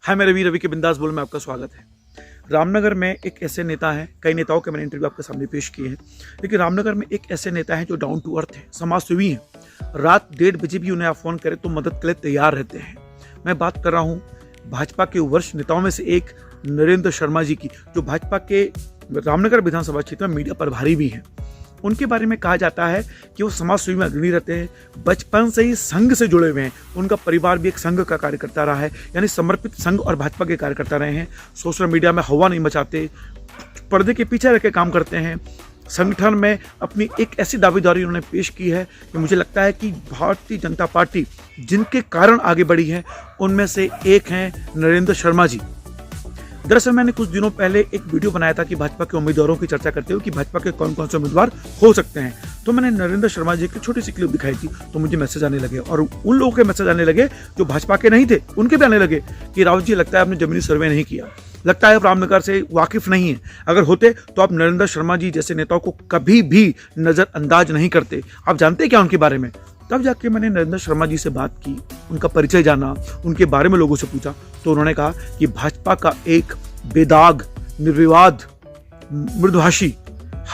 हाय मेरे वीर रवि के बिंदास बोल में आपका स्वागत है। रामनगर में एक ऐसे नेता हैं, कई नेताओं के मैंने इंटरव्यू आपके सामने पेश किए हैं, लेकिन रामनगर में एक ऐसे नेता हैं जो डाउन टू अर्थ हैं, समाजसेवी हैं। रात 1:30 बजे भी उन्हें आप फोन करें तो मदद के लिए तैयार रहते हैं। मैं बात कर रहा हूँ भाजपा के वरिष्ठ नेताओं में से एक नरेंद्र शर्मा जी की, जो भाजपा के रामनगर विधानसभा क्षेत्र में मीडिया प्रभारी भी हैं। उनके बारे में कहा जाता है कि वो समाज सेवी में अग्रणी रहते हैं, बचपन से ही संघ से जुड़े हुए हैं। उनका परिवार भी एक संघ का कार्यकर्ता रहा है, यानी समर्पित संघ और भाजपा के कार्यकर्ता रहे हैं। सोशल मीडिया में हवा नहीं मचाते, पर्दे के पीछे रह के काम करते हैं। संगठन में अपनी एक ऐसी दावेदारी उन्होंने पेश की है कि मुझे लगता है कि भारतीय जनता पार्टी जिनके कारण आगे बढ़ी है उनमें से एक हैं नरेंद्र शर्मा जी। दरअसल मैंने कुछ दिनों पहले एक वीडियो बनाया था कि भाजपा के उम्मीदवारों की चर्चा करते हुए कि भाजपा के कौन कौन से उम्मीदवार हो सकते हैं। तो मैंने नरेंद्र शर्मा जी की छोटी सी क्लिप दिखाई थी, तो मुझे मैसेज आने लगे और उन लोगों के मैसेज आने लगे जो भाजपा के नहीं थे, उनके भी आने लगे कि रावत जी लगता है आपने जमीनी सर्वे नहीं किया, लगता है आप रामनगर से वाकिफ नहीं है, अगर होते तो आप नरेंद्र शर्मा जी जैसे नेताओं को कभी भी नजरअंदाज नहीं करते। आप जानते क्या उनके बारे में? तब जाके मैंने नरेंद्र शर्मा जी से बात की, उनका परिचय जाना, उनके बारे में लोगों से पूछा, तो उन्होंने कहा कि भाजपा का एक बेदाग, निर्विवाद, मृदुभाषी,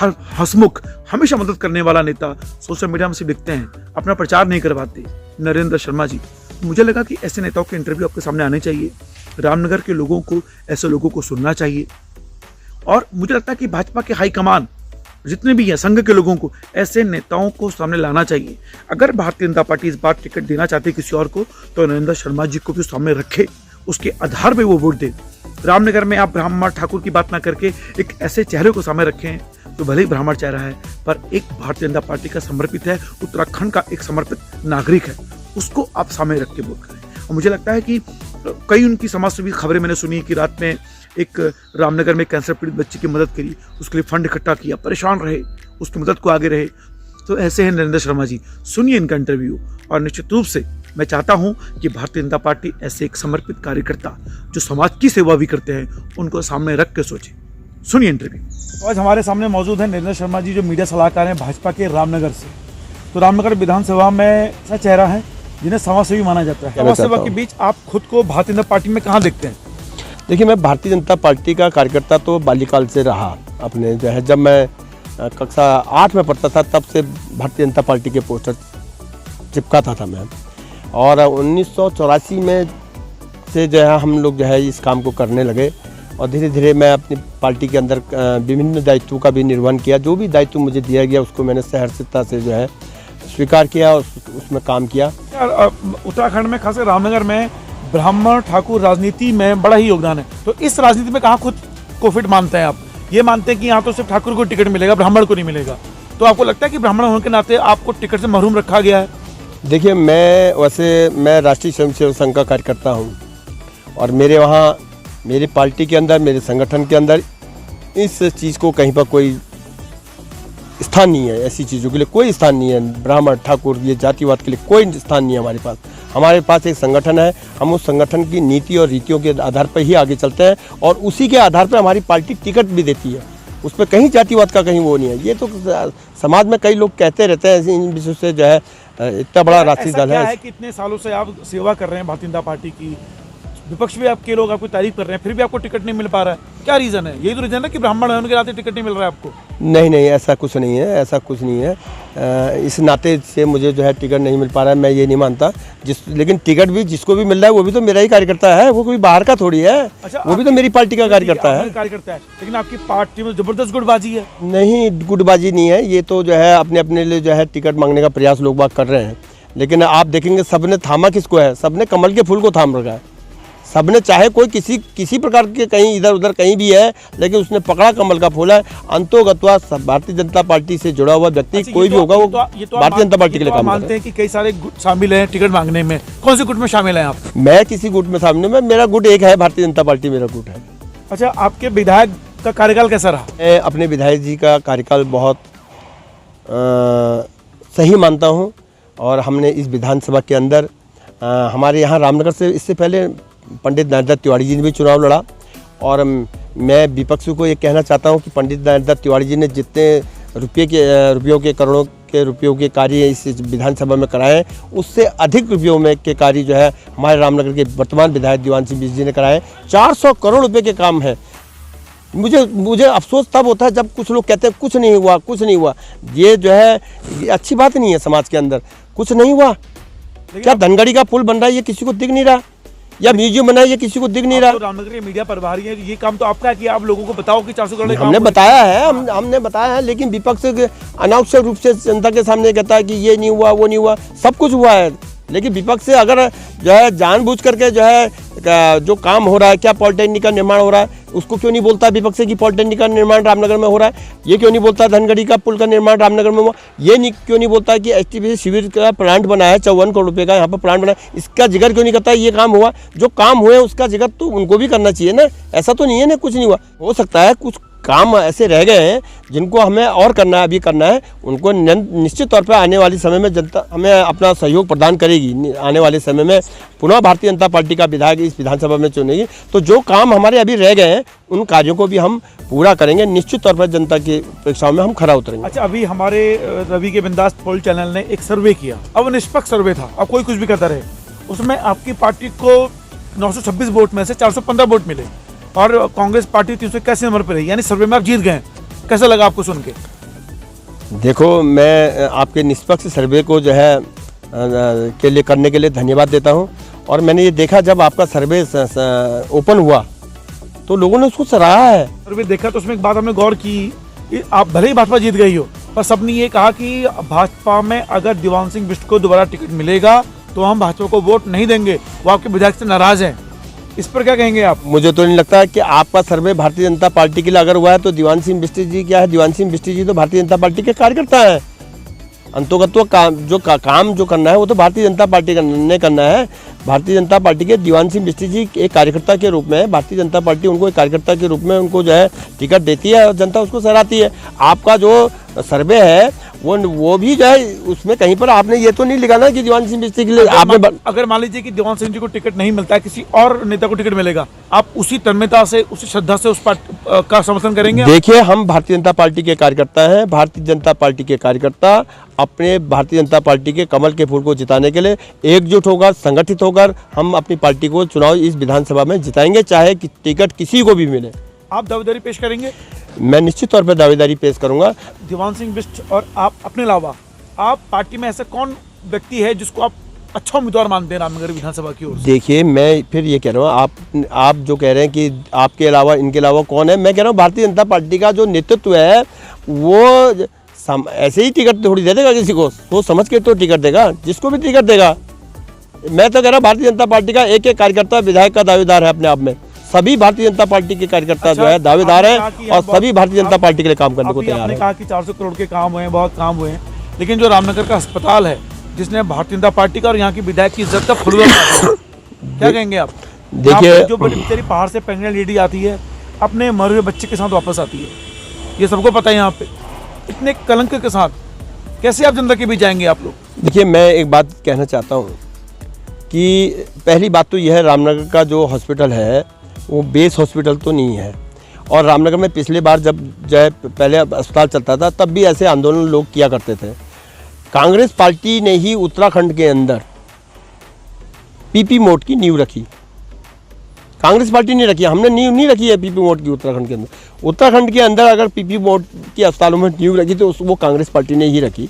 हंसमुख, हमेशा मदद करने वाला नेता सोशल मीडिया में से दिखते हैं, अपना प्रचार नहीं करवाते, नरेंद्र शर्मा जी। मुझे लगा कि ऐसे नेताओं के इंटरव्यू आपके सामने आने चाहिए, रामनगर के लोगों को, ऐसे लोगों को सुनना चाहिए। और मुझे लगता है कि भाजपा के हाईकमान जितने भी हैं, संघ के लोगों को, ऐसे नेताओं को सामने लाना चाहिए। अगर भारतीय जनता पार्टी इस बार टिकट देना चाहती है किसी और को, तो नरेंद्र शर्मा जी को भी सामने रखे, उसके आधार पर वो वोट दे। रामनगर में आप ब्राह्मण ठाकुर की बात ना करके एक ऐसे चेहरे को सामने रखें तो भले ही ब्राह्मण चेहरा है पर एक भारतीय जनता पार्टी का समर्पित है, उत्तराखंड का एक समर्पित नागरिक है, उसको आप सामने रख के वोट करें। और मुझे लगता है कि कई उनकी समाज सेवी खबरें मैंने सुनी कि रात में एक रामनगर में कैंसर पीड़ित बच्चे की मदद करी, उसके लिए फंड इकट्ठा किया, परेशान रहे, उसकी मदद को आगे रहे। तो ऐसे हैं नरेंद्र शर्मा जी, सुनिए इनका इंटरव्यू। और निश्चित रूप से मैं चाहता हूं कि भारतीय जनता पार्टी ऐसे एक समर्पित कार्यकर्ता जो समाज की सेवा भी करते हैं उनको सामने रख के सोचे। सुनिए इंटरव्यू। तो आज हमारे सामने मौजूद है नरेंद्र शर्मा जी, जो मीडिया सलाहकार हैं भाजपा के रामनगर से। तो रामनगर विधानसभा में ऐसा चेहरा है जिन्हें समाज सेवी माना जाता है। समाज सेवा के बीच आप खुद को भारतीय जनता पार्टी में कहाँ देखते हैं? देखिए, मैं भारतीय जनता पार्टी का कार्यकर्ता तो बाल्यकाल से रहा। अपने जो है, जब मैं कक्षा 8 में पढ़ता था तब से भारतीय जनता पार्टी के पोस्टर चिपकाता था मैं। और 1984 में से जो है हम लोग जो है इस काम को करने लगे और धीरे धीरे मैं अपनी पार्टी के अंदर विभिन्न दायित्वों का भी निर्वहन किया। जो भी दायित्व मुझे दिया गया उसको मैंने सहर्षता से जो है स्वीकार किया और उसमें काम किया। उत्तराखंड में, खासकर रामनगर में ब्राह्मण ठाकुर राजनीति में बड़ा ही योगदान है। तो इस राजनीति में कहाँ खुद को फिट मानते हैं आप? ये मानते हैं कि यहाँ तो सिर्फ ठाकुर को टिकट मिलेगा, ब्राह्मण को नहीं मिलेगा, तो आपको लगता है कि ब्राह्मण होने के नाते आपको टिकट से महरूम रखा गया है? देखिए, मैं राष्ट्रीय स्वयंसेवक संघ का कार्यकर्ता हूँ और मेरे वहाँ मेरी पार्टी के अंदर, मेरे संगठन के अंदर इस चीज़ को कहीं पर कोई स्थान नहीं है। ऐसी चीज़ों के लिए कोई स्थान नहीं है। ब्राह्मण ठाकुर ये जातिवाद के लिए कोई स्थान नहीं है हमारे पास। हमारे पास एक संगठन है, हम उस संगठन की नीति और रीतियों के आधार पर ही आगे चलते हैं और उसी के आधार पर हमारी पार्टी टिकट भी देती है। उस पर कहीं जातिवाद का कहीं वो नहीं है। ये तो समाज में कई लोग कहते रहते हैं, इन विषयों से जो है इतना बड़ा राष्ट्रीय दल है कि इतने सालों से आप सेवा कर रहे हैं भारतीय जनता पार्टी की, विपक्ष भी आपके लोग आपकी तारीफ कर रहे हैं, फिर भी आपको टिकट नहीं मिल पा रहा है, क्या रीजन है? यही तो रीजन है कि ब्राह्मण होने के नाते टिकट नहीं मिल रहा है आपको? नहीं, ऐसा कुछ नहीं है, ऐसा कुछ नहीं है। इस नाते से मुझे जो है टिकट नहीं मिल पा रहा है, मैं ये नहीं मानता। लेकिन टिकट भी जिसको भी मिल रहा है वो भी तो मेरा ही कार्यकर्ता है, वो कोई बाहर का थोड़ी है। अच्छा, वो भी तो मेरी पार्टी का कार्यकर्ता है। लेकिन आपकी पार्टी में जबरदस्त गुटबाजी है। नहीं, गुटबाजी नहीं है, ये तो जो है अपने अपने लिए जो है टिकट मांगने का प्रयास लोग बात कर रहे हैं। लेकिन आप देखेंगे सबने थामा किसको है? सबने कमल के फूल को थाम रखा है। सबने, चाहे कोई किसी प्रकार के कहीं इधर उधर कहीं भी है, लेकिन उसने पकड़ा कमल का फूल है। अंतोगत्वा भारतीय जनता पार्टी से जुड़ा हुआ व्यक्ति कोई भी होगा वो भारतीय जनता पार्टी के लिए काम मानते हैं कि कई सारे गुट शामिल हैं टिकट मांगने में। कौन से गुट में शामिल हैं आप? मैं किसी गुट में शामिल नहीं, मेरा गुट एक है, भारतीय जनता पार्टी मेरा गुट है। अच्छा, आपके विधायक का कार्यकाल कैसा रहा? मैं अपने विधायक जी का कार्यकाल बहुत सही मानता हूँ और हमने इस विधानसभा के अंदर हमारे यहाँ रामनगर से इससे पहले पंडित नरेंद्र तिवारी जी ने भी चुनाव लड़ा और मैं विपक्ष को ये कहना चाहता हूँ कि पंडित नरेंद्र तिवारी जी ने जितने रुपयों के करोड़ों के रुपयों के कार्य इस विधानसभा में कराए हैं, उससे अधिक रुपयों में के कार्य जो है हमारे रामनगर के वर्तमान विधायक दीवान सिंह बिष्ट जी ने कराए हैं। 400 करोड़ रुपए के काम है। मुझे अफसोस तब होता है जब कुछ लोग कहते हैं कुछ नहीं हुआ, कुछ नहीं हुआ। ये जो है ये अच्छी बात नहीं है समाज के अंदर, कुछ नहीं हुआ। क्या धनगढ़ी का पुल बन रहा है ये किसी को दिख नहीं रहा, या म्यूजियम बना है ये किसी को दिख नहीं रहा। तो रामनगर के मीडिया प्रभारी है, ये काम तो आपका है कि आप लोगों को बताओ कि 400 करोड़ हमने बताया है, हमने बताया है, लेकिन विपक्ष अनावश्यक रूप से जनता के सामने कहता है कि ये नहीं हुआ, वो नहीं हुआ। सब कुछ हुआ है, लेकिन विपक्ष से अगर जो है जानबूझ करके जो है जो काम हो रहा है, क्या पॉलिटेक्निक का निर्माण हो रहा है, उसको क्यों नहीं बोलता विपक्ष से कि पॉलिटेक्निक का निर्माण रामनगर में हो रहा है। ये क्यों नहीं बोलता धनगढ़ी का पुल का निर्माण रामनगर में हुआ। ये क्यों नहीं बोलता कि एसटीपीसी शिविर का प्लांट बना है, 54 करोड़ रुपये का यहाँ पर प्लांट बना है, इसका जिक्र क्यों नहीं करता। ये काम हुआ, जो काम हुए उसका जिक्र तो उनको भी करना चाहिए ना। ऐसा तो नहीं है ना कुछ नहीं हुआ। हो सकता है कुछ काम ऐसे रह गए हैं जिनको हमें और करना है, अभी करना है। उनको निश्चित तौर पर आने वाले समय में जनता हमें अपना सहयोग प्रदान करेगी। आने वाले समय में पुनः भारतीय जनता पार्टी का विधायक इस विधानसभा में चुनेगी, तो जो काम हमारे अभी रह गए हैं उन कार्यों को भी हम पूरा करेंगे। निश्चित तौर पर जनता की अपेक्षाओं में हम खरा उतरेंगे। अच्छा, अभी हमारे रवि के बिंदास पोल चैनल ने एक सर्वे किया, अब निष्पक्ष सर्वे था, अब कोई कुछ भी करता रहे। उसमें आपकी पार्टी को 926 वोट में से 415 वोट मिले और कांग्रेस पार्टी 381 नंबर पर रही, यानी सर्वे में आप जीत गए। कैसा लगा आपको सुन के? देखो, मैं आपके निष्पक्ष सर्वे को जो है के लिए करने के लिए धन्यवाद देता हूं। और मैंने ये देखा जब आपका सर्वे ओपन हुआ तो लोगों ने उसको सराहा है। सर्वे देखा तो उसमें एक बात हमने गौर की, आप भले ही भाजपा जीत गई हो, पर सबने ये कहा कि भाजपा में अगर दीवान सिंह बिष्ट को दोबारा टिकट मिलेगा तो हम भाजपा को वोट नहीं देंगे। वो आपके विधायक से नाराज हैं, इस पर क्या कहेंगे आप? मुझे तो नहीं लगता कि आपका सर्वे भारतीय जनता पार्टी के लिए अगर हुआ है तो दीवान सिंह बिष्ट जी क्या है, दीवान सिंह बिष्ट जी तो भारतीय जनता पार्टी के कार्यकर्ता हैं। अंतोगत्व काम जो करना है वो तो भारतीय जनता पार्टी ने करना है। भारतीय जनता पार्टी के दीवान सिंह बिष्ट जी एक कार्यकर्ता के रूप में, भारतीय जनता पार्टी उनको एक कार्यकर्ता के रूप में उनको जो है टिकट देती है और जनता उसको सराहती है। आपका जो सर्वे है वो भी जो है उसमें कहीं पर आपने ये तो नहीं लिखा ना कि दीवान सिंह बिष्ट के लिए आपने अगर मान लीजिए कि दीवान सिंह जी को टिकट नहीं मिलता है, किसी और नेता को टिकट मिलेगा, आप उसी तन्मयता से, उसी श्रद्धा से उस पार्टी का समर्थन करेंगे? देखिए, हम भारतीय जनता पार्टी के कार्यकर्ता हैं। भारतीय जनता पार्टी के कार्यकर्ता अपने भारतीय जनता पार्टी के कमल के फूल को जिताने के लिए एकजुट होकर, संगठित होकर हम अपनी पार्टी को चुनाव इस विधानसभा में जिताएंगे, चाहे टिकट किसी को भी मिले। आप दावेदारी पेश करेंगे? मैं निश्चित तौर पर दावेदारी पेश करूंगा। दीवान सिंह बिष्ट और आप अपने अलावा आप पार्टी में ऐसा कौन व्यक्ति है जिसको आप अच्छा उम्मीदवार मानते हैं रामनगर विधानसभा की ओर से? देखिए, मैं फिर ये कह रहा हूँ, आप जो कह रहे हैं कि आपके अलावा इनके अलावा कौन है, मैं कह रहा हूँ भारतीय जनता पार्टी का जो नेतृत्व है वो ऐसे ही टिकट थोड़ी दे देगा किसी को, सोच समझ के तो टिकट देगा, जिसको भी टिकट देगा। मैं तो कह रहा हूँ भारतीय जनता पार्टी का एक एक कार्यकर्ता विधायक का दावेदार है अपने आप में। सभी भारतीय जनता पार्टी के कार्यकर्ता जो है दावेदार हैं और सभी भारतीय जनता पार्टी के लिए काम करने को तैयार आपने है। कहा कि 400 करोड़ के काम हुए हैं, बहुत काम हुए हैं, लेकिन जो रामनगर का अस्पताल है जिसने भारतीय जनता पार्टी का और यहाँ की विधायक की इज्जत का फलूदा क्या कहेंगे आप? देखिए, जो बेचारी पहाड़ से प्रेग्नेंट लेडी आती है, अपने मरे हुए बच्चे के साथ वापस आती है, ये सबको पता है। यहाँ पे इतने कलंक के साथ कैसे आप जनता के बीच जाएंगे आप लोग? देखिए, मैं एक बात कहना चाहता हूँ कि पहली बात तो यह है, रामनगर का जो हॉस्पिटल है वो बेस हॉस्पिटल तो नहीं है। और रामनगर में पिछले बार जब पहले अस्पताल चलता था तब भी ऐसे आंदोलन लोग किया करते थे। कांग्रेस पार्टी ने ही उत्तराखंड के अंदर पीपी मोड की नींव रखी। कांग्रेस पार्टी ने रखी, हमने नींव नहीं रखी है पीपी मोड की उत्तराखंड के अंदर। उत्तराखंड के अंदर अगर पीपी मोड की अस्पतालों में नींव रखी तो वो कांग्रेस पार्टी ने ही रखी।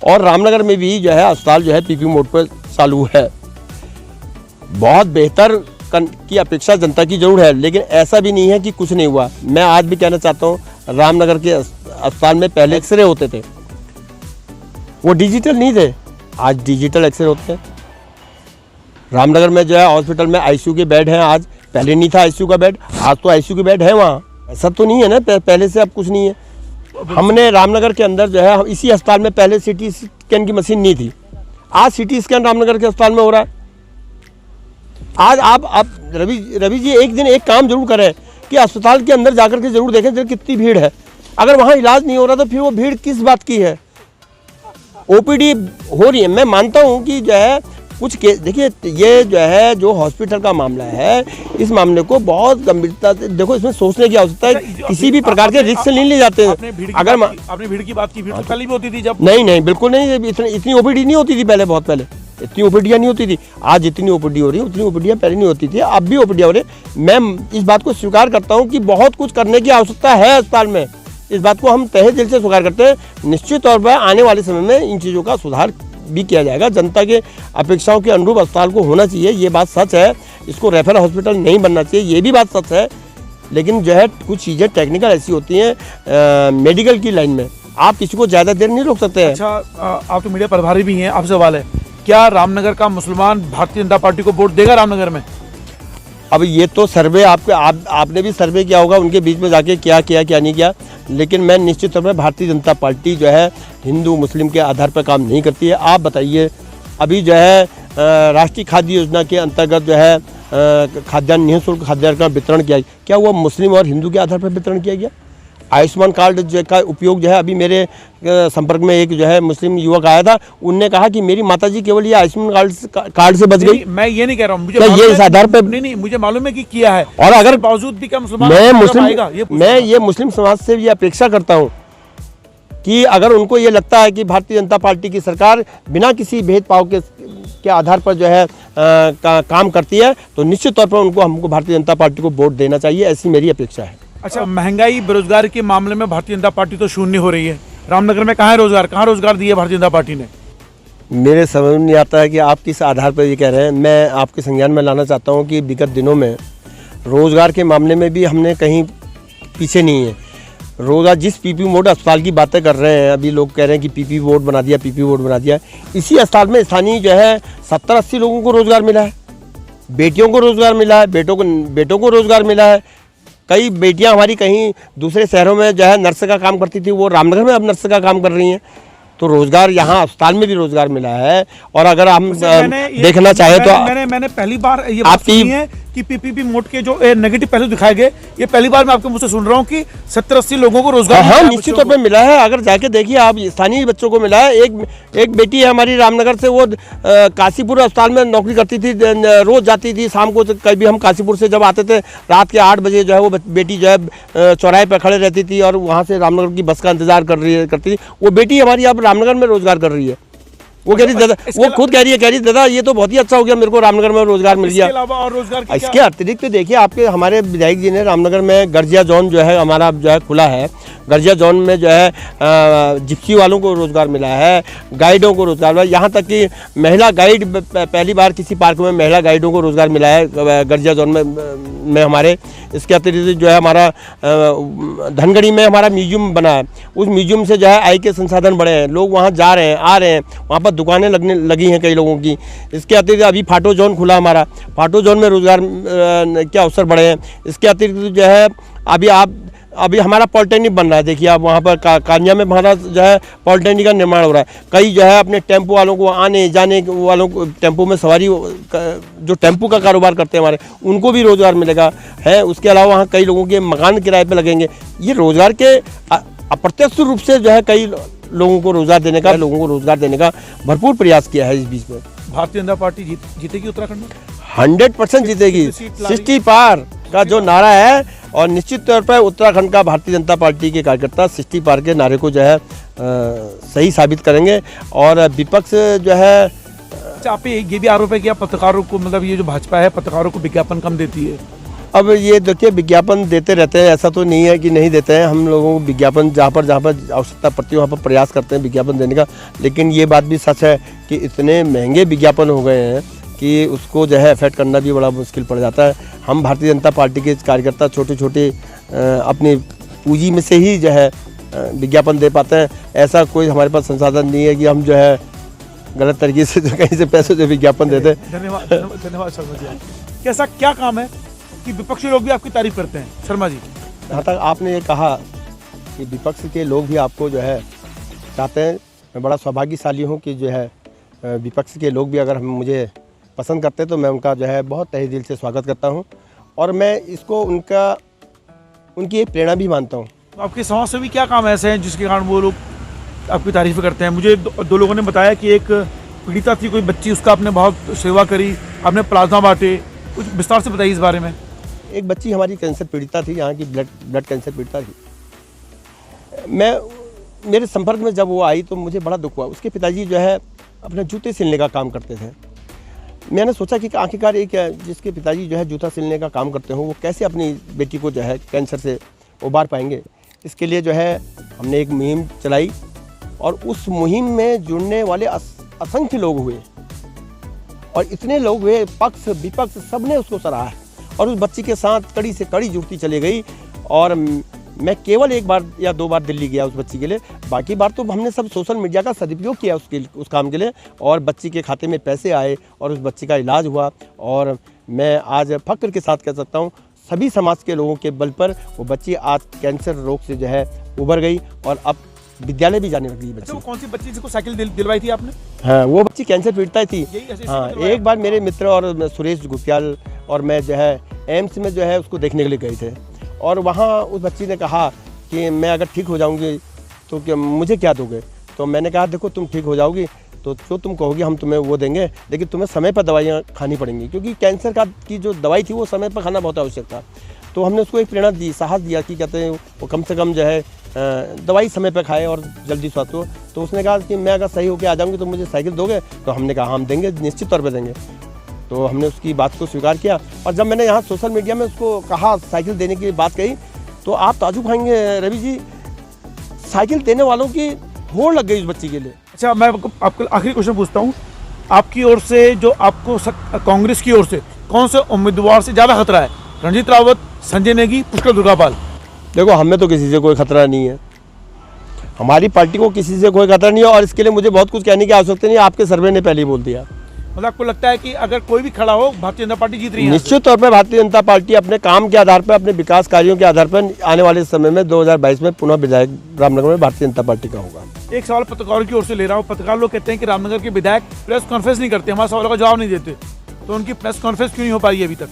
और रामनगर में भी जो है अस्पताल जो है पीपी मोड पर चालू है। बहुत बेहतर की अपेक्षा जनता की जरूर है, लेकिन ऐसा भी नहीं है कि कुछ नहीं हुआ। मैं आज भी कहना चाहता हूँ, रामनगर के अस्पताल में पहले एक्सरे होते थे, वो डिजिटल नहीं थे, आज डिजिटल एक्सरे होते हैं। रामनगर में जो है हॉस्पिटल में आईसीयू के बेड हैं, आज पहले नहीं था आईसीयू का बेड, आज तो आईसीयू के बेड है वहाँ। ऐसा तो नहीं है ना पहले से अब कुछ नहीं है। हमने रामनगर के अंदर जो है इसी अस्पताल में पहले सीटी स्कैन की मशीन नहीं थी, आज सीटी स्कैन रामनगर के अस्पताल में हो रहा है। आज आप रवि जी एक दिन एक काम जरूर करें कि अस्पताल के अंदर जाकर के जरूर देखें जरूर कितनी भीड़ है। अगर वहाँ इलाज नहीं हो रहा तो फिर वो भीड़ किस बात की है? ओपीडी हो रही है, मैं मानता हूँ कि जो है कुछ केस देखिए, ये जो है जो हॉस्पिटल का मामला है, इस मामले को बहुत गंभीरता से देखो, इसमें सोचने की आवश्यकता है। किसी भी प्रकार के रिस्क नहीं ले जाते हैं। अगर आपने भीड़ की बात की, भीड़ तो पहले भी होती थी जब नहीं बिल्कुल नहीं, इतनी ओपीडी नहीं होती थी पहले, बहुत पहले इतनी ओपीडियाँ नहीं होती थी। आज जितनी ओपीडी हो रही है उतनी ओपीडियाँ पहले नहीं होती थी, अब भी ओपीडियाँ हो रही है। मैं इस बात को स्वीकार करता हूँ कि बहुत कुछ करने की आवश्यकता है अस्पताल में, इस बात को हम तहे दिल से स्वीकार करते हैं। निश्चित तौर पर आने वाले समय में इन चीज़ों का सुधार भी किया जाएगा। जनता के अपेक्षाओं के अनुरूप अस्पताल को होना चाहिए, ये बात सच है। इसको रेफरल हॉस्पिटल नहीं बनना चाहिए, ये भी बात सच है। लेकिन जो है कुछ चीज़ें टेक्निकल ऐसी होती हैं मेडिकल की लाइन में, आप किसी को ज़्यादा देर नहीं रोक सकते हैं। अच्छा, आप तो मीडिया प्रभारी भी हैं, आपसे सवाल है, क्या रामनगर का मुसलमान भारतीय जनता पार्टी को वोट देगा रामनगर में? अब ये तो सर्वे आपने भी सर्वे किया होगा उनके बीच में जाके, क्या किया क्या नहीं किया। लेकिन मैं निश्चित तौर पर भारतीय जनता पार्टी जो है हिंदू मुस्लिम के आधार पर काम नहीं करती है। आप बताइए, अभी जो है राष्ट्रीय खाद्य योजना के अंतर्गत जो है खाद्यान्न, निःशुल्क खाद्यान्न का वितरण किया, क्या वो मुस्लिम और हिंदू के आधार पर वितरण किया गया? आयुष्मान कार्ड जो का उपयोग जो है, अभी मेरे संपर्क में एक जो है मुस्लिम युवक आया था, उनने कहा कि मेरी माताजी केवल ये आयुष्मान कार्ड से बच गई। मैं ये नहीं कह रहा हूँ, मुझे ये इस आधार पर नहीं, मुझे मालूम है कि किया है। और अगर बावजूद भी क्या मुसलमान मैं ये मुस्लिम समाज से ये अपेक्षा करता हूँ कि अगर उनको ये लगता है कि भारतीय जनता पार्टी की सरकार बिना किसी भेदभाव के आधार पर जो है काम करती है, तो निश्चित तौर पर हमको भारतीय जनता पार्टी को वोट देना चाहिए, ऐसी मेरी अपेक्षा है। अच्छा, महंगाई बेरोजगार के मामले में भारतीय जनता पार्टी तो शून्य हो रही है। रामनगर में कहाँ रोजगार दिए भारतीय जनता पार्टी ने? मेरे समझ में नहीं आता है कि आप किस आधार पर ये कह रहे हैं। मैं आपके संज्ञान में लाना चाहता हूँ कि विगत दिनों में रोजगार के मामले में भी हमने कहीं पीछे नहीं है। रोजगार, जिस पीपी मोड अस्पताल की बातें कर रहे हैं, अभी लोग कह रहे हैं कि पीपी बोर्ड बना दिया, इसी अस्पताल में स्थानीय जो है 70-80 लोगों को रोजगार मिला है, बेटियों को रोजगार मिला है, बेटों को रोजगार मिला है। कई बेटियां हमारी कहीं दूसरे शहरों में जो है नर्स का काम करती थी, वो रामनगर में अब नर्स का काम कर रही हैं। तो रोजगार यहाँ अस्पताल में भी रोजगार मिला है। और अगर हम देखना चाहे तो मैंने पहली बार ये बात सुनी है कि पीपीपी मोड के जो नेगेटिव पहलू दिखाए गए, ये पहली बार मैं आपके मुझसे सुन रहा हूँ कि 70-80 लोगों को रोजगार हाँ निश्चित तौर पे मिला है। अगर जाके देखिए आप, स्थानीय बच्चों को मिला है। एक बेटी है हमारी रामनगर से, वो काशीपुर अस्पताल में नौकरी करती थी, रोज जाती थी शाम को। कभी हम काशीपुर से जब आते थे रात के 8 बजे जो है वो बेटी जो है चौराहे पर खड़े रहती थी और वहाँ से रामनगर की बस का इंतजार करती थी। वो बेटी हमारी अब रामनगर में रोजगार कर रही है। वो कह रही दादा, वो खुद कह रही है दादा ये तो बहुत ही अच्छा हो गया, मेरे को रामनगर में रोजगार मिल गया। इसके अलावा और रोजगार की इसके अतिरिक्त देखिए, आपके हमारे विधायक जी ने रामनगर में गर्जिया जोन जो है हमारा जो है खुला है। गर्जिया जोन में जो है जिप्सी वालों को रोजगार मिला है, गाइडों को रोजगार मिला, यहाँ तक कि महिला गाइड, पहली बार किसी पार्क में महिला गाइडों को रोजगार मिला है गर्जिया जोन में हमारे। इसके अतिरिक्त जो है हमारा धनगढ़ी में हमारा म्यूजियम बना है, उस म्यूजियम से जो है आय के संसाधन बढ़े हैं, लोग वहाँ जा रहे हैं, आ रहे हैं, वहाँ पर दुकानें लगी हैं कई लोगों की। इसके अतिरिक्त अभी फाटो जोन खुला हमारा, फाटो जोन में रोजगार के अवसर बढ़े हैं। इसके अतिरिक्त जो है अभी हमारा पॉलिटेक्निक बन रहा है। देखिए आप वहाँ पर कान्या में हमारा जो है पॉलिटेक्निक का निर्माण हो रहा है। कई जो है अपने टेम्पो वालों को, आने जाने वालों को, टेम्पो में सवारी जो टेम्पो का कारोबार करते हैं हमारे, उनको भी रोज़गार मिलेगा है। उसके अलावा वहाँ कई लोगों के मकान किराए पे लगेंगे। ये रोज़गार के अप्रत्यक्ष रूप से जो है कई लोगों को रोज़गार देने का भरपूर प्रयास किया है। इस बीच में भारतीय जनता पार्टी जीतेगी उत्तराखंड में, 100% जीतेगी। 60 पार का जो नारा है, और निश्चित तौर पर उत्तराखंड का भारतीय जनता पार्टी के कार्यकर्ता 60 पार के नारे को जो है सही साबित करेंगे। और विपक्ष जो है, अच्छा, आप ये भी आरोप है कि आप पत्रकारों को, मतलब ये जो भाजपा है पत्रकारों को विज्ञापन कम देती है। अब ये देखिए, विज्ञापन देते रहते हैं, ऐसा तो नहीं है कि नहीं देते हैं। हम लोगों को विज्ञापन जहाँ पर आवश्यकता पड़ती है वहाँ पर प्रयास करते हैं विज्ञापन देने का। लेकिन ये बात भी सच है कि इतने महंगे विज्ञापन हो गए हैं कि उसको जो है अफेक्ट करना भी बड़ा मुश्किल पड़ जाता है। हम भारतीय जनता पार्टी के कार्यकर्ता छोटे अपनी पूंजी में से ही जो है विज्ञापन दे पाते हैं। ऐसा कोई हमारे पास संसाधन नहीं है कि हम जो है गलत तरीके से कहीं से पैसे जो विज्ञापन देते। धन्यवाद शर्मा जी। कैसा क्या काम है कि विपक्षी लोग भी आपकी तारीफ करते हैं? शर्मा जी, जहाँ तक आपने ये कहा कि विपक्ष के लोग भी आपको जो है चाहते हैं, मैं बड़ा सौभाग्यशाली हूँ कि जो है विपक्ष के लोग भी अगर हम मुझे पसंद करते हैं तो मैं उनका जो है बहुत तहे दिल से स्वागत करता हूँ। और मैं इसको उनकी एक प्रेरणा भी मानता हूँ। तो आपके समाज से भी क्या काम ऐसे हैं जिसके कारण वो लोग आपकी तारीफ करते हैं? मुझे दो लोगों ने बताया कि एक पीड़िता थी कोई बच्ची, उसका आपने बहुत सेवा करी, आपने प्लाज्मा बांटे, कुछ विस्तार से बताइए इस बारे में। एक बच्ची हमारी कैंसर पीड़िता थी, यहाँ की ब्लड कैंसर पीड़िता थी। मेरे संपर्क में जब वो आई तो मुझे बड़ा दुख हुआ। उसके पिताजी जो है अपने जूते सिलने का काम करते थे। मैंने सोचा कि आखिरकार एक जिसके पिताजी जो है जूता सिलने का काम करते हो वो कैसे अपनी बेटी को जो है कैंसर से उबार पाएंगे। इसके लिए जो है हमने एक मुहिम चलाई और उस मुहिम में जुड़ने वाले असंख्य लोग हुए और इतने लोग हुए, पक्ष विपक्ष सबने उसको सराहा और उस बच्ची के साथ कड़ी से कड़ी जुड़ती चली गई। और मैं केवल एक बार या दो बार दिल्ली गया उस बच्ची के लिए, बाकी बार तो हमने सब सोशल मीडिया का सदुपयोग किया उस काम के लिए और बच्ची के खाते में पैसे आए और उस बच्ची का इलाज हुआ। और मैं आज फख्र के साथ कह सकता हूँ सभी समाज के लोगों के बल पर वो बच्ची आज कैंसर रोग से जो है उबर गई और अब विद्यालय भी जाने लगी बच्ची। वो कौन सी बच्ची जिसको साइकिल दिलवाई थी आपने? हाँ, वो बच्ची कैंसर पीड़िता थी। ऐसे हाँ, एक बार मेरे मित्र और सुरेश गुप्तियाल और मैं जो है एम्स में जो है उसको देखने के लिए गए थे और वहाँ उस बच्ची ने कहा कि मैं अगर ठीक हो जाऊँगी तो क्या मुझे क्या दोगे। तो मैंने कहा देखो तुम ठीक हो जाओगी तो जो तुम कहोगी हम तुम्हें वो देंगे, लेकिन तुम्हें समय पर दवाइयाँ खानी पड़ेंगी क्योंकि कैंसर की जो दवाई थी वो समय पर खाना बहुत आवश्यक था। तो हमने उसको एक प्रेरणा दी, साहस दिया कि कहते हैं वो कम से कम जो है दवाई समय पर खाए और जल्दी स्वस्थ हो। तो उसने कहा कि मैं अगर सही होकर आ जाऊँगी तो मुझे साइकिल दोगे। तो हमने कहा हम देंगे, निश्चित तौर पर देंगे। तो हमने उसकी बात को स्वीकार किया और जब मैंने यहाँ सोशल मीडिया में उसको कहा साइकिल देने की बात कही तो आप ताजुब खाएंगे रवि जी, साइकिल देने वालों की होड़ लग गई उस बच्ची के लिए। अच्छा, मैं आपको आखिरी क्वेश्चन पूछता हूँ, आपकी ओर से जो आपको कांग्रेस की ओर से कौन से उम्मीदवार से ज़्यादा खतरा है? रणजीत रावत, संजय नेगी, पुष्कर दुर्गापाल? देखो हमें तो किसी से कोई खतरा नहीं है, हमारी पार्टी को किसी से कोई खतरा नहीं है और इसके लिए मुझे बहुत कुछ कहने की आवश्यकता नहीं है। आपके सर्वे ने पहले ही बोल दिया। मतलब आपको लगता है कि अगर कोई भी खड़ा हो भारतीय जनता पार्टी जीत रही है? निश्चित तौर पर भारतीय जनता पार्टी अपने काम के आधार पर, अपने विकास कार्यों के आधार पर आने वाले समय में 2022 में पुनः विधायक रामनगर में भारतीय जनता पार्टी का होगा। एक सवाल पत्रकारों की ओर से ले रहा हूँ। पत्रकार लोग कहते हैं कि रामनगर के विधायक प्रेस कॉन्फ्रेंस नहीं करते, हमारे सवालों का जवाब नहीं देते, तो उनकी प्रेस कॉन्फ्रेंस क्यों नहीं हो पाई है अभी तक?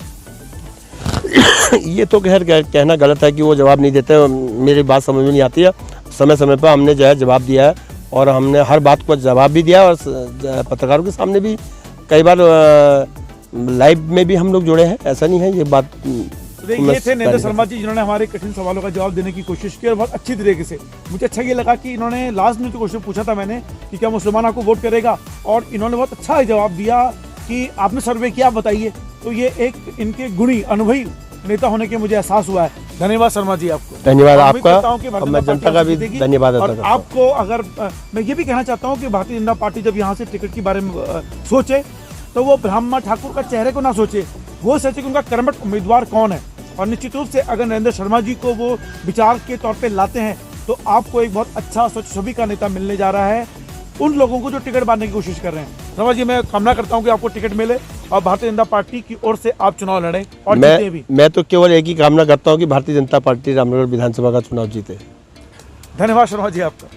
ये तो खैर कहना गलत है कि वो जवाब नहीं देते, मेरी बात समझ में नहीं आती है। समय समय पर हमने जो है जवाब दिया है और हमने हर बात को जवाब भी दिया और पत्रकारों के सामने भी कई बार लाइव में भी हम लोग जुड़े हैं, ऐसा नहीं है ये बात। ये थे नरेंद्र शर्मा जी जिन्होंने हमारे कठिन सवालों का जवाब देने की कोशिश की और बहुत अच्छी तरीके से। मुझे अच्छा ये लगा कि इन्होंने लास्ट में जो क्वेश्चन पूछा था मैंने कि क्या मुसलमान आपको वोट करेगा, और इन्होंने बहुत अच्छा जवाब दिया कि आपने सर्वे किया बताइए। तो ये एक इनके गुणी अनुभवी नेता होने के मुझे एहसास हुआ है। धन्यवाद शर्मा जी आपको। धन्यवाद आपका और मैं जनता का भी धन्यवाद अदा करता हूं। आपको अगर मैं ये भी कहना चाहता हूं कि भारतीय जनता पार्टी जब यहाँ से टिकट के बारे में सोचे तो वो ब्रह्मा ठाकुर का चेहरे को ना सोचे, वो सोचे कि उनका कर्मठ उम्मीदवार कौन है। और निश्चित रूप से अगर नरेंद्र शर्मा जी को वो विचार के तौर पे लाते हैं तो आपको एक बहुत अच्छा स्वच्छ छवि का नेता मिलने जा रहा है उन लोगों को जो टिकट बांटने की कोशिश कर रहे हैं। शर्मा जी, मैं कामना करता हूं कि आपको टिकट मिले और भारतीय जनता पार्टी की ओर से आप चुनाव लड़ें और जीते भी। मैं तो केवल एक ही कामना करता हूं कि भारतीय जनता पार्टी रामनगर विधानसभा का चुनाव जीते। धन्यवाद शर्मा जी आपका।